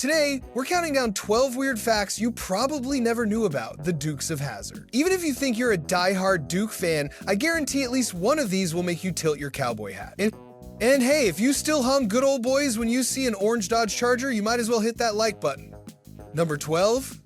Today, we're counting down 12 weird facts you probably never knew about the Dukes of Hazzard. Even if you think you're a die-hard Duke fan, I guarantee at least one of these will make you tilt your cowboy hat. And hey, if you still hum good old boys when you see an orange Dodge Charger, you might as well hit that like button. Number 12.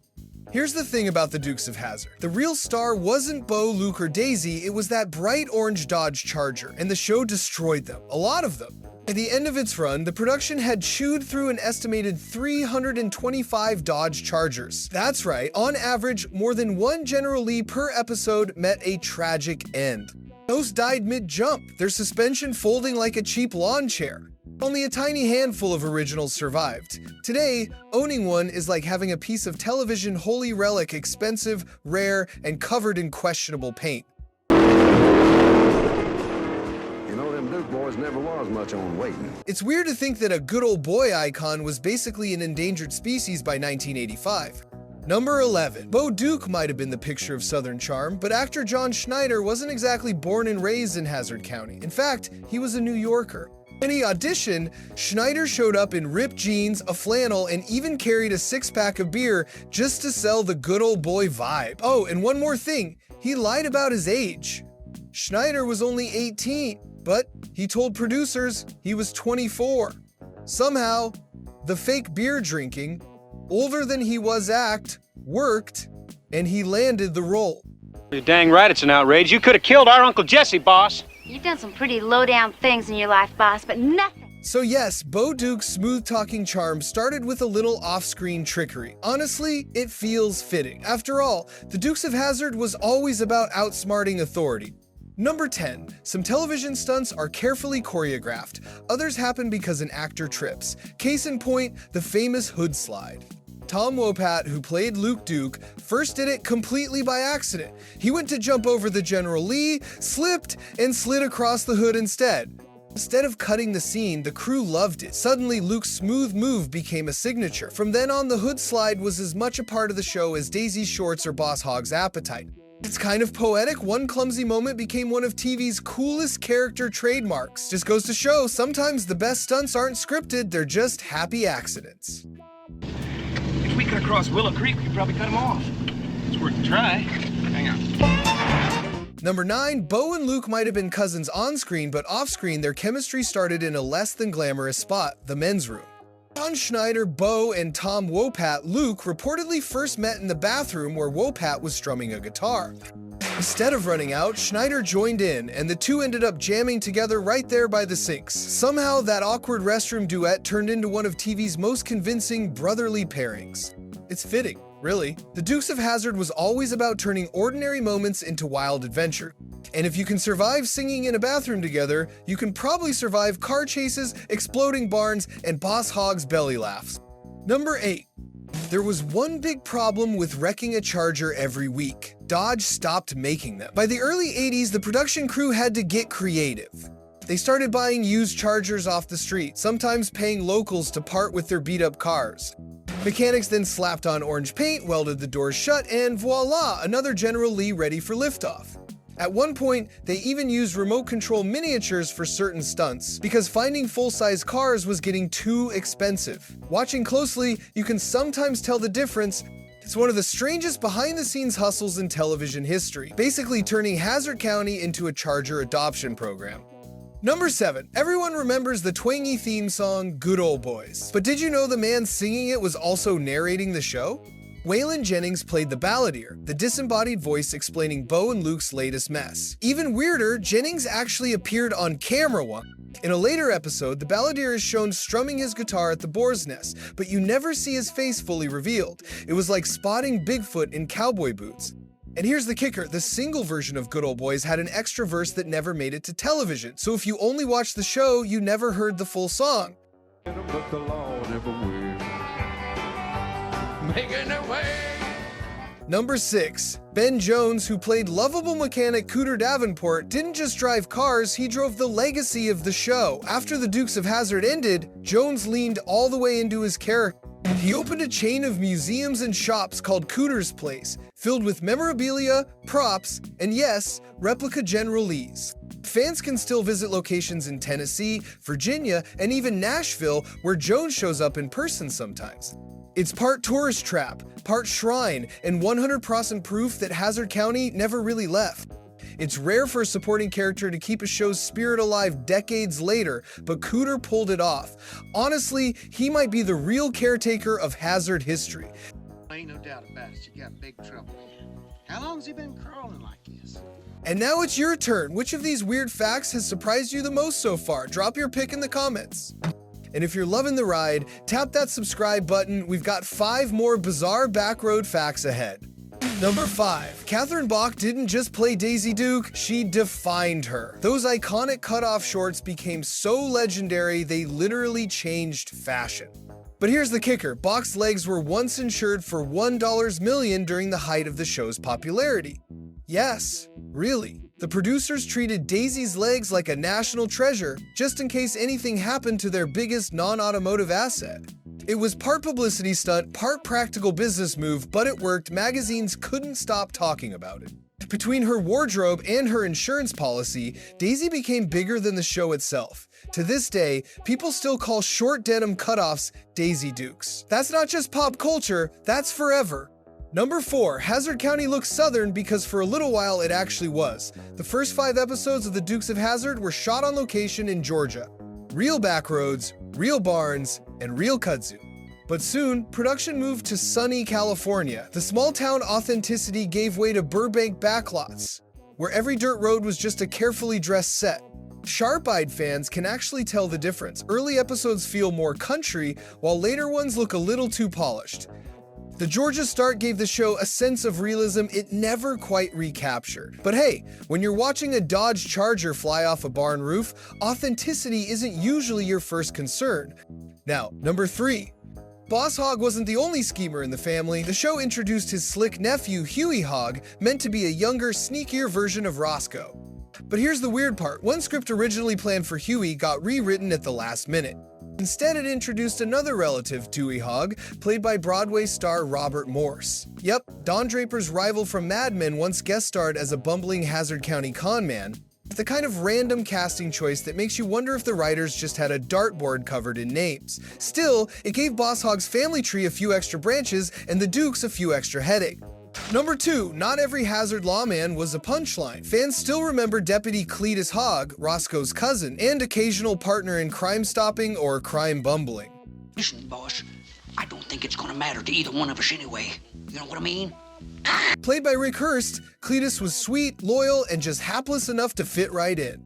Here's the thing about the Dukes of Hazzard. The real star wasn't Bo, Luke, or Daisy, it was that bright orange Dodge Charger, and the show destroyed them, a lot of them. At the end of its run, the production had chewed through an estimated 325 Dodge Chargers. That's right, on average, more than one General Lee per episode met a tragic end. Most died mid-jump, their suspension folding like a cheap lawn chair. Only a tiny handful of originals survived. Today, owning one is like having a piece of television holy relic, expensive, rare, and covered in questionable paint. You know, them Duke boys never was much on waiting. It's weird to think that a good old boy icon was basically an endangered species by 1985. Number 11. Bo Duke might have been the picture of Southern charm, but actor John Schneider wasn't exactly born and raised in Hazzard County. In fact, he was a New Yorker. When he auditioned, Schneider showed up in ripped jeans, a flannel, and even carried a six-pack of beer just to sell the good old boy vibe. Oh, and one more thing, he lied about his age. Schneider was only 18, but he told producers he was 24. Somehow, the fake beer drinking, older than he was act, worked, and he landed the role. You're dang right it's an outrage. You could have killed our Uncle Jesse, boss. You've done some pretty low-down things in your life, boss, but nothing. So yes, Bo Duke's smooth-talking charm started with a little off-screen trickery. Honestly, it feels fitting. After all, the Dukes of Hazzard was always about outsmarting authority. Number 10. Some television stunts are carefully choreographed. Others happen because an actor trips. Case in point, the famous hood slide. Tom Wopat, who played Luke Duke, first did it completely by accident. He went to jump over the General Lee, slipped, and slid across the hood instead. Instead of cutting the scene, the crew loved it. Suddenly, Luke's smooth move became a signature. From then on, the hood slide was as much a part of the show as Daisy's shorts or Boss Hogg's appetite. It's kind of poetic. One clumsy moment became one of TV's coolest character trademarks. Just goes to show, sometimes the best stunts aren't scripted, they're just happy accidents. If we could have crossed Willow Creek, we could probably cut them off. It's worth a try. Hang on. Number 9, Bo and Luke might have been cousins on-screen, but off-screen their chemistry started in a less than glamorous spot, the men's room. John Schneider, Bo, and Tom Wopat, Luke, reportedly first met in the bathroom where Wopat was strumming a guitar. Instead of running out, Schneider joined in, and the two ended up jamming together right there by the sinks. Somehow, that awkward restroom duet turned into one of TV's most convincing brotherly pairings. It's fitting, really. The Dukes of Hazzard was always about turning ordinary moments into wild adventure. And if you can survive singing in a bathroom together, you can probably survive car chases, exploding barns, and Boss Hogg's belly laughs. Number 8. There was one big problem with wrecking a Charger every week. Dodge stopped making them. By the early 80s, the production crew had to get creative. They started buying used Chargers off the street, sometimes paying locals to part with their beat-up cars. Mechanics then slapped on orange paint, welded the doors shut, and voila, another General Lee ready for liftoff. At one point, they even used remote control miniatures for certain stunts, because finding full-size cars was getting too expensive. Watching closely, you can sometimes tell the difference. It's one of the strangest behind-the-scenes hustles in television history, basically turning Hazzard County into a Charger adoption program. Number 7. Everyone remembers the twangy theme song, Good Old Boys. But did you know the man singing it was also narrating the show? Waylon Jennings played the balladeer, the disembodied voice explaining Bo and Luke's latest mess. Even weirder, Jennings actually appeared on camera once. In a later episode, the balladeer is shown strumming his guitar at the boar's nest, but you never see his face fully revealed. It was like spotting Bigfoot in cowboy boots. And here's the kicker, the single version of Good Old Boys had an extra verse that never made it to television, so if you only watched the show, you never heard the full song. But the law never will. Making their way. Number 6. Ben Jones, who played lovable mechanic Cooter Davenport, didn't just drive cars, he drove the legacy of the show. After the Dukes of Hazzard ended, Jones leaned all the way into his character. He opened a chain of museums and shops called Cooter's Place, filled with memorabilia, props, and yes, replica General Lees. Fans can still visit locations in Tennessee, Virginia, and even Nashville, where Jones shows up in person sometimes. It's part tourist trap, part shrine, and 100% proof that Hazzard County never really left. It's rare for a supporting character to keep a show's spirit alive decades later, but Cooter pulled it off. Honestly, he might be the real caretaker of Hazzard history. Ain't no doubt about it, you got big trouble here. How long's he been crawling like this? And now it's your turn. Which of these weird facts has surprised you the most so far? Drop your pick in the comments. And if you're loving the ride, tap that subscribe button. We've got 5 more bizarre backroad facts ahead. Number 5. Catherine Bach didn't just play Daisy Duke, she defined her. Those iconic cutoff shorts became so legendary they literally changed fashion. But here's the kicker, Bach's legs were once insured for $1 million during the height of the show's popularity. Yes, really. The producers treated Daisy's legs like a national treasure, just in case anything happened to their biggest non-automotive asset. It was part publicity stunt, part practical business move, but it worked. Magazines couldn't stop talking about it. Between her wardrobe and her insurance policy, Daisy became bigger than the show itself. To this day, people still call short denim cutoffs Daisy Dukes. That's not just pop culture, that's forever. Number 4. Hazzard County looks southern because for a little while it actually was. The first 5 episodes of the Dukes of Hazzard were shot on location in Georgia. Real back roads, real barns, and real kudzu. But soon, production moved to sunny California. The small-town authenticity gave way to Burbank backlots, where every dirt road was just a carefully dressed set. Sharp-eyed fans can actually tell the difference. Early episodes feel more country, while later ones look a little too polished. The Georgia start gave the show a sense of realism it never quite recaptured. But hey, when you're watching a Dodge Charger fly off a barn roof, authenticity isn't usually your first concern. Now, number 3. Boss Hogg wasn't the only schemer in the family. The show introduced his slick nephew, Huey Hogg, meant to be a younger, sneakier version of Roscoe. But here's the weird part. One script originally planned for Huey got rewritten at the last minute. Instead, it introduced another relative, Dewey Hogg, played by Broadway star Robert Morse. Yep, Don Draper's rival from Mad Men once guest starred as a bumbling Hazzard County con man. The kind of random casting choice that makes you wonder if the writers just had a dartboard covered in names. Still, it gave Boss Hogg's family tree a few extra branches and the Dukes a few extra headache. Number 2, not every Hazzard lawman was a punchline. Fans still remember Deputy Cletus Hogg, Roscoe's cousin, and occasional partner in crime stopping or crime bumbling. Listen, boss, I don't think it's gonna matter to either one of us anyway. You know what I mean? Played by Rick Hurst, Cletus was sweet, loyal, and just hapless enough to fit right in.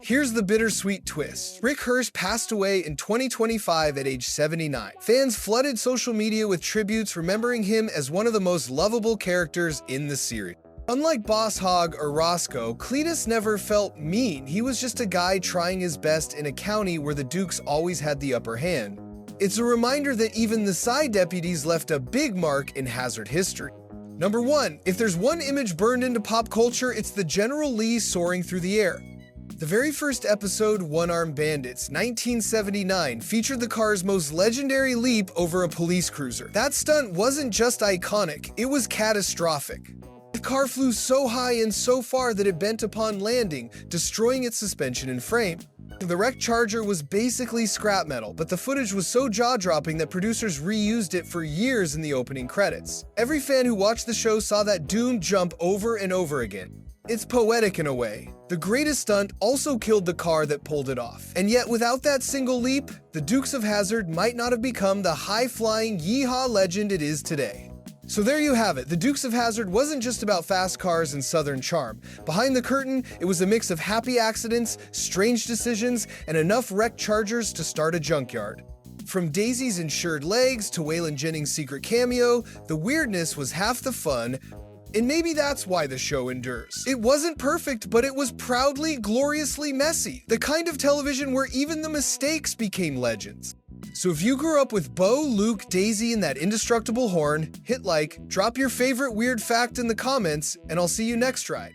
Here's the bittersweet twist. Rick Hurst passed away in 2025 at age 79. Fans flooded social media with tributes remembering him as one of the most lovable characters in the series. Unlike Boss Hogg or Roscoe, Cletus never felt mean. He was just a guy trying his best in a county where the Dukes always had the upper hand. It's a reminder that even the side deputies left a big mark in Hazzard history. Number 1, if there's one image burned into pop culture, it's the General Lee soaring through the air. The very first episode, One-Armed Bandits, 1979, featured the car's most legendary leap over a police cruiser. That stunt wasn't just iconic, it was catastrophic. The car flew so high and so far that it bent upon landing, destroying its suspension and frame. The wrecked Charger was basically scrap metal, but the footage was so jaw-dropping that producers reused it for years in the opening credits. Every fan who watched the show saw that doomed jump over and over again. It's poetic in a way. The greatest stunt also killed the car that pulled it off. And yet, without that single leap, the Dukes of Hazzard might not have become the high-flying yeehaw legend it is today. So there you have it. The Dukes of Hazzard wasn't just about fast cars and southern charm. Behind the curtain, it was a mix of happy accidents, strange decisions, and enough wrecked Chargers to start a junkyard. From Daisy's insured legs to Waylon Jennings' secret cameo, the weirdness was half the fun, and maybe that's why the show endures. It wasn't perfect, but it was proudly, gloriously messy. The kind of television where even the mistakes became legends. So if you grew up with Bo, Luke, Daisy, and that indestructible horn, hit like, drop your favorite weird fact in the comments, and I'll see you next ride.